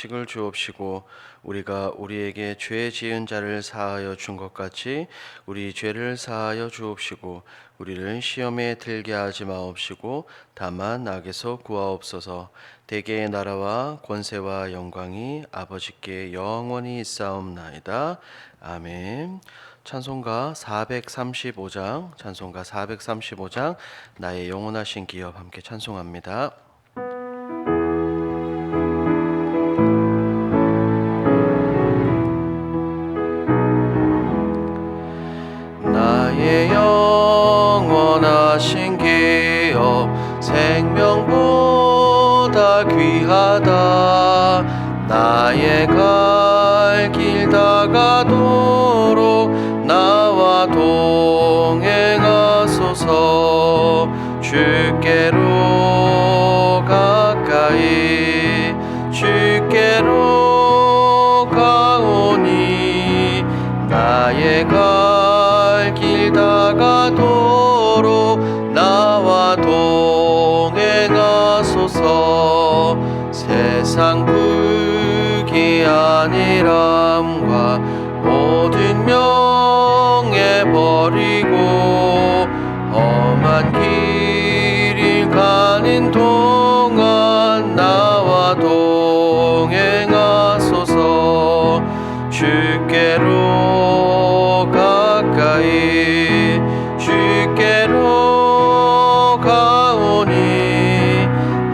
식을 주옵시고 우리가 우리에게 죄 지은 자를 사하여 준 것 같이 우리 죄를 사하여 주옵시고 우리를 시험에 들게 하지 마옵시고 다만 악에서 구하옵소서. 대개의 나라와 권세와 영광이 아버지께 영원히 있사옵나이다. 아멘. 찬송가 435장 나의 영원하신 기업 함께 찬송합니다. 나의 영원하신 기업 생명보다 귀하다. 나의 갈 길 다가도록 나와 동행하소서. 주께로 가까이 주께로 가오니 나의 길 다가도록 나와 동행하소서. 세상 부귀한이람과 모든 명예 버리고 험한 길을 가는 동안 나와 동행하소서. 주께로 가까이 주께로 가오니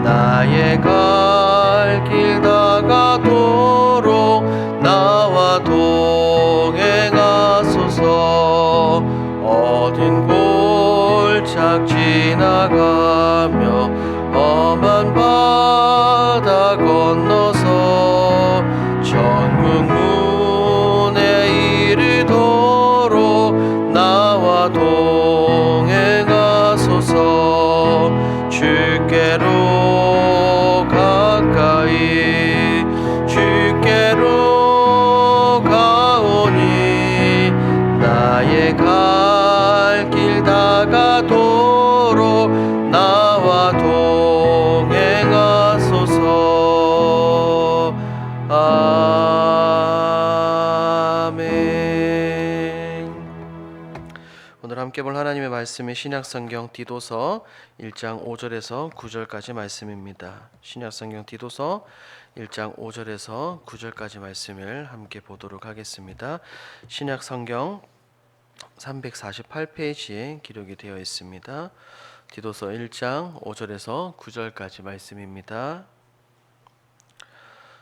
나의 갈 길 다가도록 나와 동행하소서. 어딘 골짝 지나가며 험한 바다 건너서 천국 문에 이르도록 나와 동행하소서. 주께로 가까이 주께로 가오니 나의 갈 길 다가도록 나와 동행하소서. 아멘. 오늘 함께 볼 하나님의 말씀이 신약성경 디도서 1장 5절에서 9절까지 말씀입니다. 신약성경 디도서 1장 5절에서 9절까지 말씀을 함께 보도록 하겠습니다. 신약성경 348페이지에 기록이 되어 있습니다. 디도서 1장 5절에서 9절까지 말씀입니다.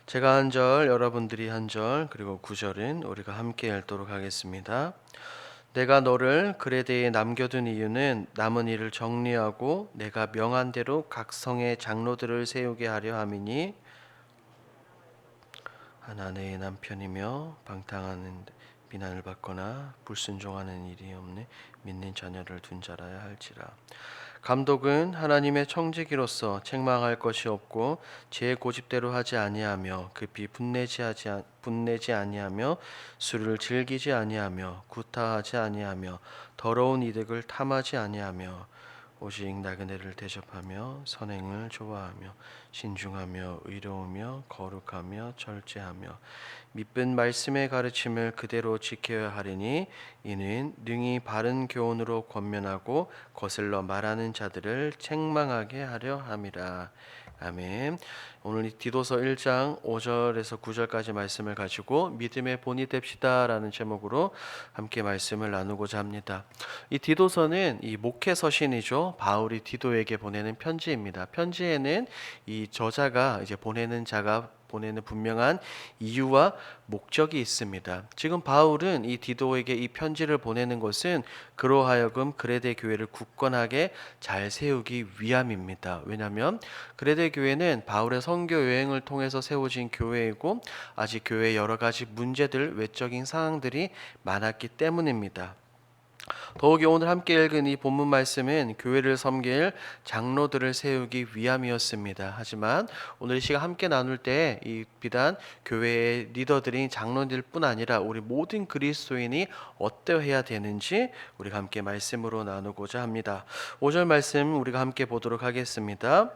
제가 한 절, 여러분들이 한 절, 그리고 9절은 우리가 함께 읽도록 하겠습니다. 내가 너를 그레데에 남겨둔 이유는 남은 일을 정리하고 내가 명한 대로 각 성의 장로들을 세우게 하려 함이니 한 아내의 남편이며 방탕하는 비난을 받거나 불순종하는 일이 없는 믿는 자녀를 둔 자라야 할지라. 감독은 하나님의 청지기로서 책망할 것이 없고 제 고집대로 하지 아니하며 급히 분내지 아니하며 술을 즐기지 아니하며 구타하지 아니하며 더러운 이득을 탐하지 아니하며 오직 나그네를 대접하며 선행을 좋아하며 신중하며 의로우며 거룩하며 절제하며 믿은 말씀의 가르침을 그대로 지켜야 하리니 이는 능히 바른 교훈으로 권면하고 거슬러 말하는 자들을 책망하게 하려 함이라. 아멘. 오늘 디도서 1장 5절에서 9절까지 말씀을 가지고 믿음의 본이 됩시다 라는 제목으로 함께 말씀을 나누고자 합니다. 이 디도서는 이 목회 서신이죠. 바울이 디도에게 보내는 편지입니다. 편지에는 이 저자가 이제 보내는 자가 보내는 분명한 이유와 목적이 있습니다. 지금 바울은 이 디도에게 이 편지를 보내는 것은 그로 하여금 그레데 교회를 굳건하게 잘 세우기 위함입니다. 왜냐하면 그레데 교회는 바울의 선교 여행을 통해서 세워진 교회이고 아직 교회에 여러 가지 문제들, 외적인 상황들이 많았기 때문입니다. 더욱이 오늘 함께 읽은 이 본문 말씀은 교회를 섬길 장로들을 세우기 위함이었습니다. 하지만 오늘 이 시간 함께 나눌 때 이 비단 교회의 리더들인 장로들뿐 아니라 우리 모든 그리스도인이 어떠해야 되는지 우리가 함께 말씀으로 나누고자 합니다. 5절 말씀 우리가 함께 보도록 하겠습니다.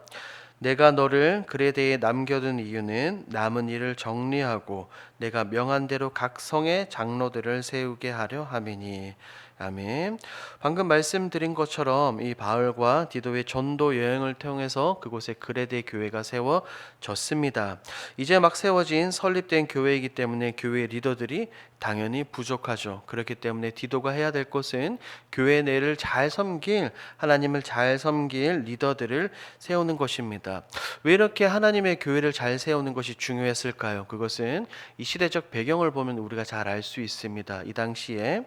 내가 너를 그레데에 남겨둔 이유는 남은 일을 정리하고 내가 명한 대로 각 성의 장로들을 세우게 하려 함이니. 아멘. 방금 말씀드린 것처럼 이 바울과 디도의 전도 여행을 통해서 그곳에 그레데 교회가 세워졌습니다. 이제 막 세워진 설립된 교회이기 때문에 교회 리더들이 당연히 부족하죠. 그렇기 때문에 디도가 해야 될 것은 교회 내를 잘 섬길, 하나님을 잘 섬길 리더들을 세우는 것입니다. 왜 이렇게 하나님의 교회를 잘 세우는 것이 중요했을까요? 그것은 이 시대적 배경을 보면 우리가 잘 알 수 있습니다. 이 당시에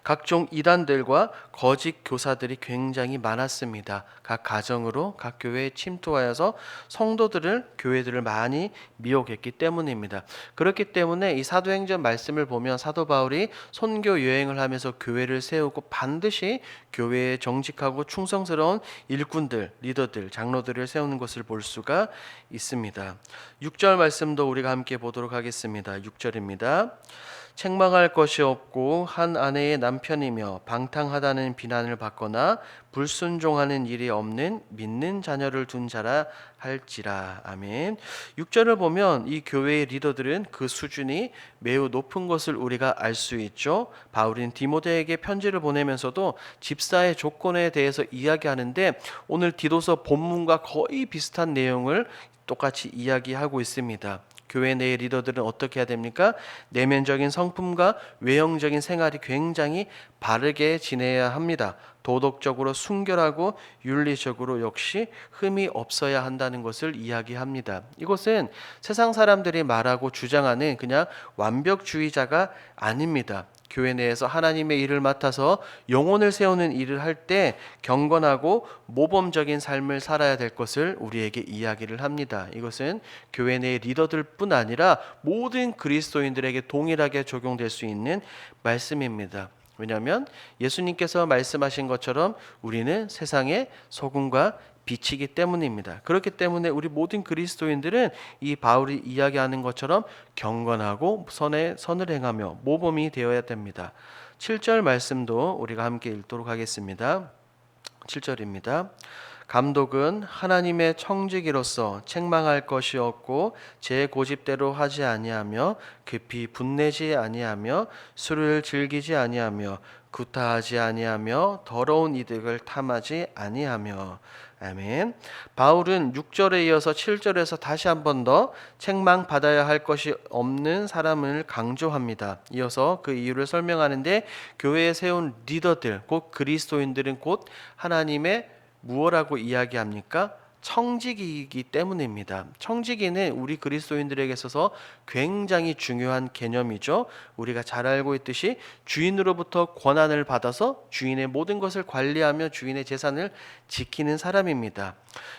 각종 이단들과 거짓 교사들이 굉장히 많았습니다. 각 가정으로 각 교회에 침투하여서 성도들을 교회들을 많이 미혹했기 때문입니다. 그렇기 때문에 이 사도행전 말씀을 보면 사도 바울이 선교 여행을 하면서 교회를 세우고 반드시 교회에 정직하고 충성스러운 일꾼들, 리더들, 장로들을 세우는 것을 볼 수가 있습니다. 6절 말씀도 우리가 함께 보도록 하겠습니다. 6절입니다. 책망할 것이 없고 한 아내의 남편이며 방탕하다는 비난을 받거나 불순종하는 일이 없는 믿는 자녀를 둔 자라 할지라. 아멘. 6절을 보면 이 교회의 리더들은 그 수준이 매우 높은 것을 우리가 알 수 있죠. 바울은 디모데에게 편지를 보내면서도 집사의 조건에 대해서 이야기하는데 오늘 디도서 본문과 거의 비슷한 내용을 똑같이 이야기하고 있습니다. 교회 내의 리더들은 어떻게 해야 됩니까? 내면적인 성품과 외형적인 생활이 굉장히 바르게 지내야 합니다. 도덕적으로 순결하고 윤리적으로 역시 흠이 없어야 한다는 것을 이야기합니다. 이것은 세상 사람들이 말하고 주장하는 그냥 완벽주의자가 아닙니다. 교회 내에서 하나님의 일을 맡아서 영혼을 세우는 일을 할 때 경건하고 모범적인 삶을 살아야 될 것을 우리에게 이야기를 합니다. 이것은 교회 내의 리더들뿐 아니라 모든 그리스도인들에게 동일하게 적용될 수 있는 말씀입니다. 왜냐하면 예수님께서 말씀하신 것처럼 우리는 세상의 소금과 빛이기 때문입니다. 그렇기 때문에 우리 모든 그리스도인들은 이 바울이 이야기하는 것처럼 경건하고 선을 행하며 모범이 되어야 됩니다. 7절 말씀도 우리가 함께 읽도록 하겠습니다. 7절입니다. 감독은 하나님의 청지기로서 책망할 것이 없고 제 고집대로 하지 아니하며 급히 분내지 아니하며 술을 즐기지 아니하며 구타하지 아니하며 더러운 이득을 탐하지 아니하며. 아멘. 바울은 6절에 이어서 7절에서 다시 한 번 더 책망받아야 할 것이 없는 사람을 강조합니다. 이어서 그 이유를 설명하는데 교회에 세운 리더들, 곧 그리스도인들은 곧 하나님의 무엇라고 이야기합니까? 청지기이기 때문입니다. 청지기는 우리 그리스도인들에게 있어서 굉장히 중요한 개념이죠. 우리가 잘 알고 있듯이 주인으로부터 권한을 받아서 주인의 모든 것을 관리하며 주인의 재산을 지키는 사람입니다.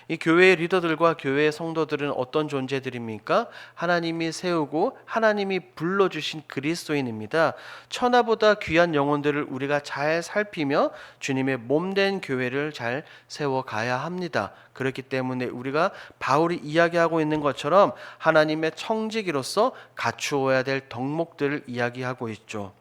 이 교회의 리더들과 교회의 성도들은 어떤 존재들입니까? 하나님이 세우고 하나님이 불러주신 그리스도인입니다. 천하보다 귀한 영혼들을 우리가 잘 살피며 주님의 몸된 교회를 잘 세워가야 합니다. 그렇기 때문에 우리가 바울이 이야기하고 있는 것처럼 하나님의 청지기로서 갖추어야 될 덕목들을 이야기하고 있죠.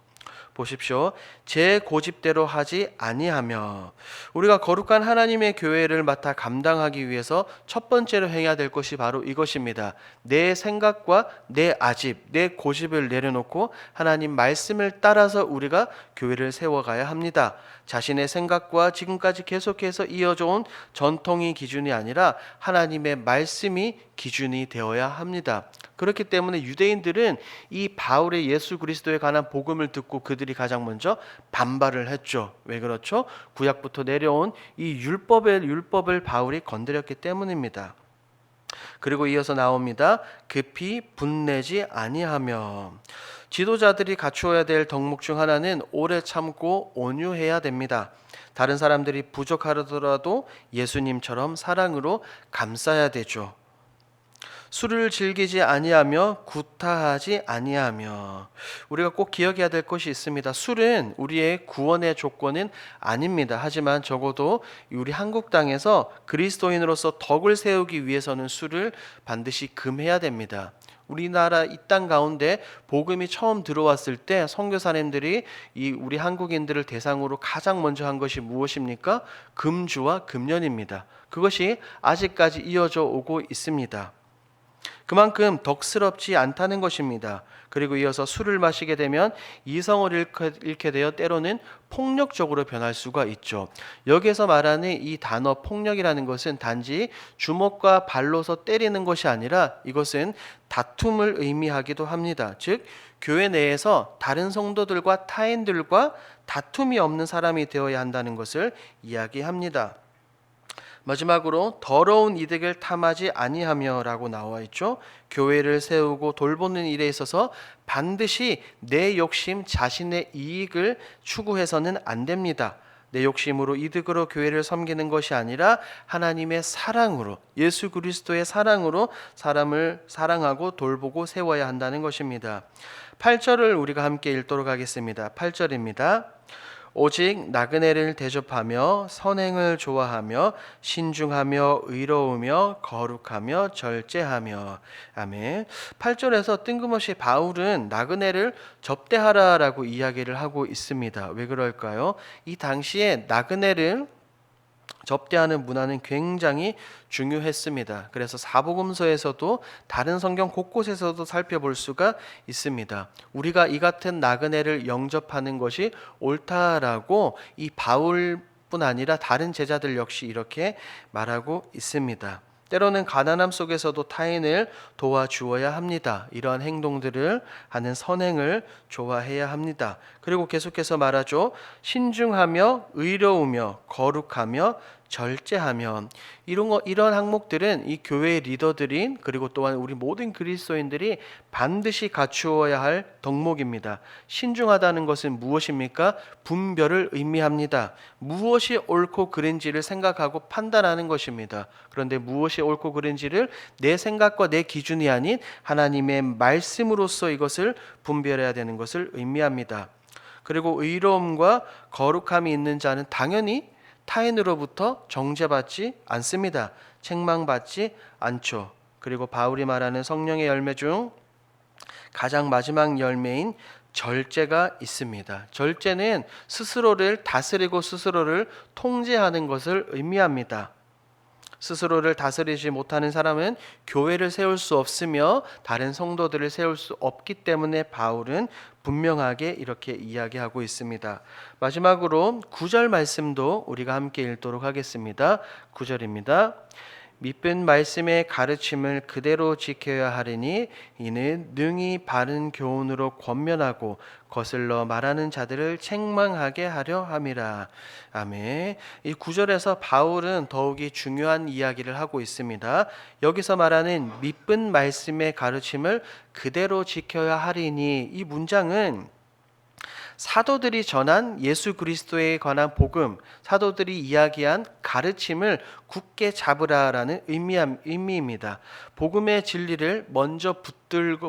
보십시오. 제 고집대로 하지 아니하며, 우리가 거룩한 하나님의 교회를 맡아 감당하기 위해서 첫 번째로 행해야 될 것이 바로 이것입니다. 내 생각과 내 아집, 내 고집을 내려놓고 하나님 말씀을 따라서 우리가 교회를 세워가야 합니다. 자신의 생각과 지금까지 계속해서 이어져온 전통이 기준이 아니라 하나님의 말씀이 기준이 되어야 합니다. 그렇기 때문에 유대인들은 이 바울의 예수 그리스도에 관한 복음을 듣고 그들이 가장 먼저 반발을 했죠. 왜 그렇죠? 구약부터 내려온 이 율법을 바울이 건드렸기 때문입니다. 그리고 이어서 나옵니다. 급히 분내지 아니하며. 지도자들이 갖추어야 될 덕목 중 하나는 오래 참고 온유해야 됩니다. 다른 사람들이 부족하더라도 예수님처럼 사랑으로 감싸야 되죠. 술을 즐기지 아니하며 구타하지 아니하며. 우리가 꼭 기억해야 될 것이 있습니다. 술은 우리의 구원의 조건은 아닙니다. 하지만 적어도 우리 한국 땅에서 그리스도인으로서 덕을 세우기 위해서는 술을 반드시 금해야 됩니다. 우리나라 이 땅 가운데 복음이 처음 들어왔을 때 선교사님들이 이 우리 한국인들을 대상으로 가장 먼저 한 것이 무엇입니까? 금주와 금연입니다. 그것이 아직까지 이어져 오고 있습니다. 그만큼 덕스럽지 않다는 것입니다. 그리고 이어서 술을 마시게 되면 이성을 잃게 되어 때로는 폭력적으로 변할 수가 있죠. 여기에서 말하는 이 단어 폭력이라는 것은 단지 주먹과 발로서 때리는 것이 아니라 이것은 다툼을 의미하기도 합니다. 즉 교회 내에서 다른 성도들과 타인들과 다툼이 없는 사람이 되어야 한다는 것을 이야기합니다. 마지막으로 더러운 이득을 탐하지 아니하며라고 나와 있죠. 교회를 세우고 돌보는 일에 있어서 반드시 내 욕심, 자신의 이익을 추구해서는 안 됩니다. 내 욕심으로 이득으로 교회를 섬기는 것이 아니라 하나님의 사랑으로, 예수 그리스도의 사랑으로 사람을 사랑하고 돌보고 세워야 한다는 것입니다. 8절을 우리가 함께 읽도록 하겠습니다. 8절입니다. 오직 나그네를 대접하며 선행을 좋아하며 신중하며 의로우며 거룩하며 절제하며. 아멘. 8절에서 뜬금없이 바울은 나그네를 접대하라라고 이야기를 하고 있습니다. 왜 그럴까요? 이 당시에 나그네를 접대하는 문화는 굉장히 중요했습니다. 그래서 사복음서에서도 다른 성경 곳곳에서도 살펴볼 수가 있습니다. 우리가 이 같은 나그네를 영접하는 것이 옳다라고 이 바울뿐 아니라 다른 제자들 역시 이렇게 말하고 있습니다. 때로는 가난함 속에서도 타인을 도와주어야 합니다. 이러한 행동들을 하는 선행을 좋아해야 합니다. 그리고 계속해서 말하죠. 신중하며 의로우며 거룩하며 절제하며. 이런 항목들은 이 교회의 리더들인 그리고 또한 우리 모든 그리스도인들이 반드시 갖추어야 할 덕목입니다. 신중하다는 것은 무엇입니까? 분별을 의미합니다. 무엇이 옳고 그른지를 생각하고 판단하는 것입니다. 그런데 무엇이 옳고 그른지를 내 생각과 내 기준이 아닌 하나님의 말씀으로서 이것을 분별해야 되는 것을 의미합니다. 그리고 의로움과 거룩함이 있는 자는 당연히 타인으로부터 정죄받지 않습니다. 책망받지 않죠. 그리고 바울이 말하는 성령의 열매 중 가장 마지막 열매인 절제가 있습니다. 절제는 스스로를 다스리고 스스로를 통제하는 것을 의미합니다. 스스로를 다스리지 못하는 사람은 교회를 세울 수 없으며 다른 성도들을 세울 수 없기 때문에 바울은 분명하게 이렇게 이야기하고 있습니다. 마지막으로 9절 말씀도 우리가 함께 읽도록 하겠습니다. 9절입니다. 믿은 말씀의 가르침을 그대로 지켜야 하리니 이는 능히 바른 교훈으로 권면하고 거슬러 말하는 자들을 책망하게 하려 함이라. 아멘. 이 9절에서 바울은 더욱이 중요한 이야기를 하고 있습니다. 여기서 말하는 믿은 말씀의 가르침을 그대로 지켜야 하리니, 이 문장은 사도들이 전한 예수 그리스도에 관한 복음, 사도들이 이야기한 가르침을 굳게 잡으라라는 의미입니다. 복음의 진리를 먼저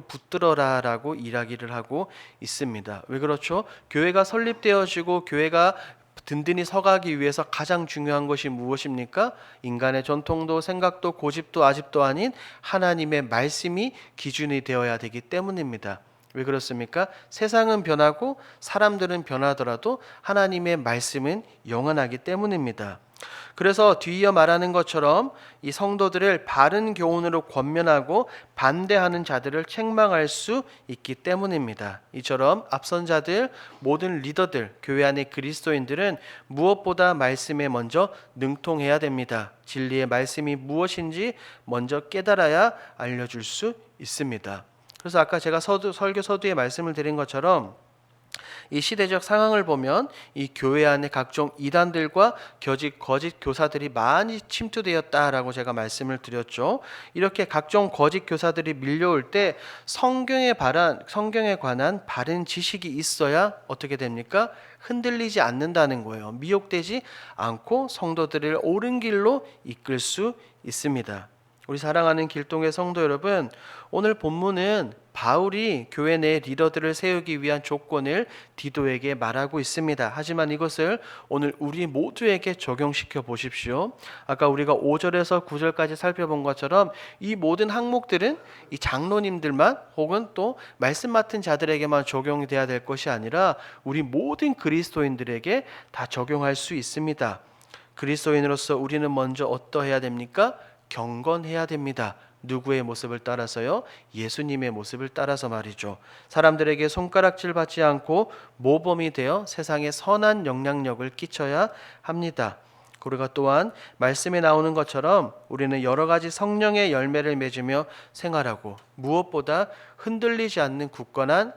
붙들어라라고 이야기를 하고 있습니다. 왜 그렇죠? 교회가 설립되어지고 교회가 든든히 서가기 위해서 가장 중요한 것이 무엇입니까? 인간의 전통도 생각도 고집도 아집도 아닌 하나님의 말씀이 기준이 되어야 되기 때문입니다. 왜 그렇습니까? 세상은 변하고 사람들은 변하더라도 하나님의 말씀은 영원하기 때문입니다. 그래서 뒤이어 말하는 것처럼 이 성도들을 바른 교훈으로 권면하고 반대하는 자들을 책망할 수 있기 때문입니다. 이처럼 앞선 자들, 모든 리더들, 교회 안의 그리스도인들은 무엇보다 말씀에 먼저 능통해야 됩니다. 진리의 말씀이 무엇인지 먼저 깨달아야 알려줄 수 있습니다. 그래서 아까 제가 설교 서두에 말씀을 드린 것처럼 이 시대적 상황을 보면 이 교회 안에 각종 이단들과 거짓 교사들이 많이 침투되었다라고 제가 말씀을 드렸죠. 이렇게 각종 거짓 교사들이 밀려올 때 성경에 관한 바른 지식이 있어야 어떻게 됩니까? 흔들리지 않는다는 거예요. 미혹되지 않고 성도들을 옳은 길로 이끌 수 있습니다. 우리 사랑하는 길동의 성도 여러분, 오늘 본문은 바울이 교회 내 리더들을 세우기 위한 조건을 디도에게 말하고 있습니다. 하지만 이것을 오늘 우리 모두에게 적용시켜 보십시오. 아까 우리가 5절에서 9절까지 살펴본 것처럼 이 모든 항목들은 이 장로님들만 혹은 또 말씀 맡은 자들에게만 적용이 돼야 될 것이 아니라 우리 모든 그리스도인들에게 다 적용할 수 있습니다. 그리스도인으로서 우리는 먼저 어떠해야 됩니까? 경건해야 됩니다. 누구의 모습을 따라서요? 예수님의 모습을 따라서 말이죠. 사람들에게 손가락질 받지 않고 모범이 되어 세상에 선한 영향력을 끼쳐야 합니다. 우리가 또한 말씀에 나오는 것처럼 우리는 여러 가지 성령의 열매를 맺으며 생활하고 무엇보다 흔들리지 않는 굳건한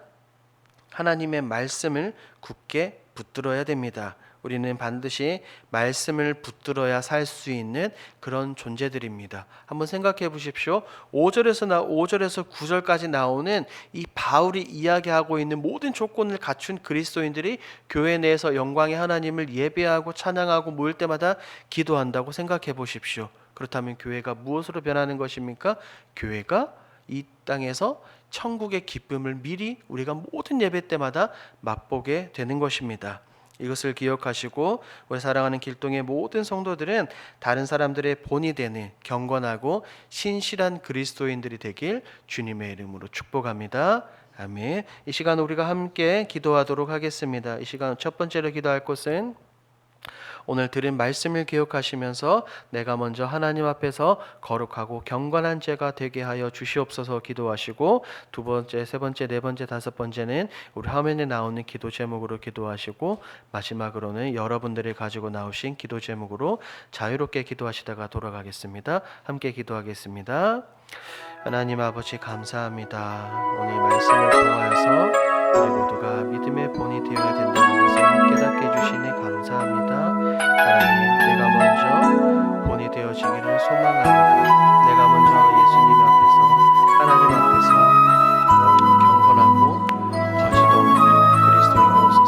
하나님의 말씀을 굳게 붙들어야 됩니다. 우리는 반드시 말씀을 붙들어야 살 수 있는 그런 존재들입니다. 한번 생각해 보십시오. 5절에서 9절까지 나오는 이 바울이 이야기하고 있는 모든 조건을 갖춘 그리스도인들이 교회 내에서 영광의 하나님을 예배하고 찬양하고 모일 때마다 기도한다고 생각해 보십시오. 그렇다면 교회가 무엇으로 변하는 것입니까? 교회가 이 땅에서 천국의 기쁨을 미리 우리가 모든 예배 때마다 맛보게 되는 것입니다. 이것을 기억하시고 우리 사랑하는 길동의 모든 성도들은 다른 사람들의 본이 되는 경건하고 신실한 그리스도인들이 되길 주님의 이름으로 축복합니다. 아멘. 이 시간 우리가 함께 기도하도록 하겠습니다. 이 시간 첫 번째로 기도할 것은 오늘 들은 말씀을 기억하시면서 내가 먼저 하나님 앞에서 거룩하고 경건한 죄가 되게 하여 주시옵소서 기도하시고, 두 번째, 세 번째, 네 번째, 다섯 번째는 우리 화면에 나오는 기도 제목으로 기도하시고, 마지막으로는 여러분들이 가지고 나오신 기도 제목으로 자유롭게 기도하시다가 돌아가겠습니다. 함께 기도하겠습니다. 하나님 아버지 감사합니다. 오늘 말씀을 통하여서 우리 모두가 믿음의 본이 되어야 된다는 것을 깨닫게 해주시니 감사합니다.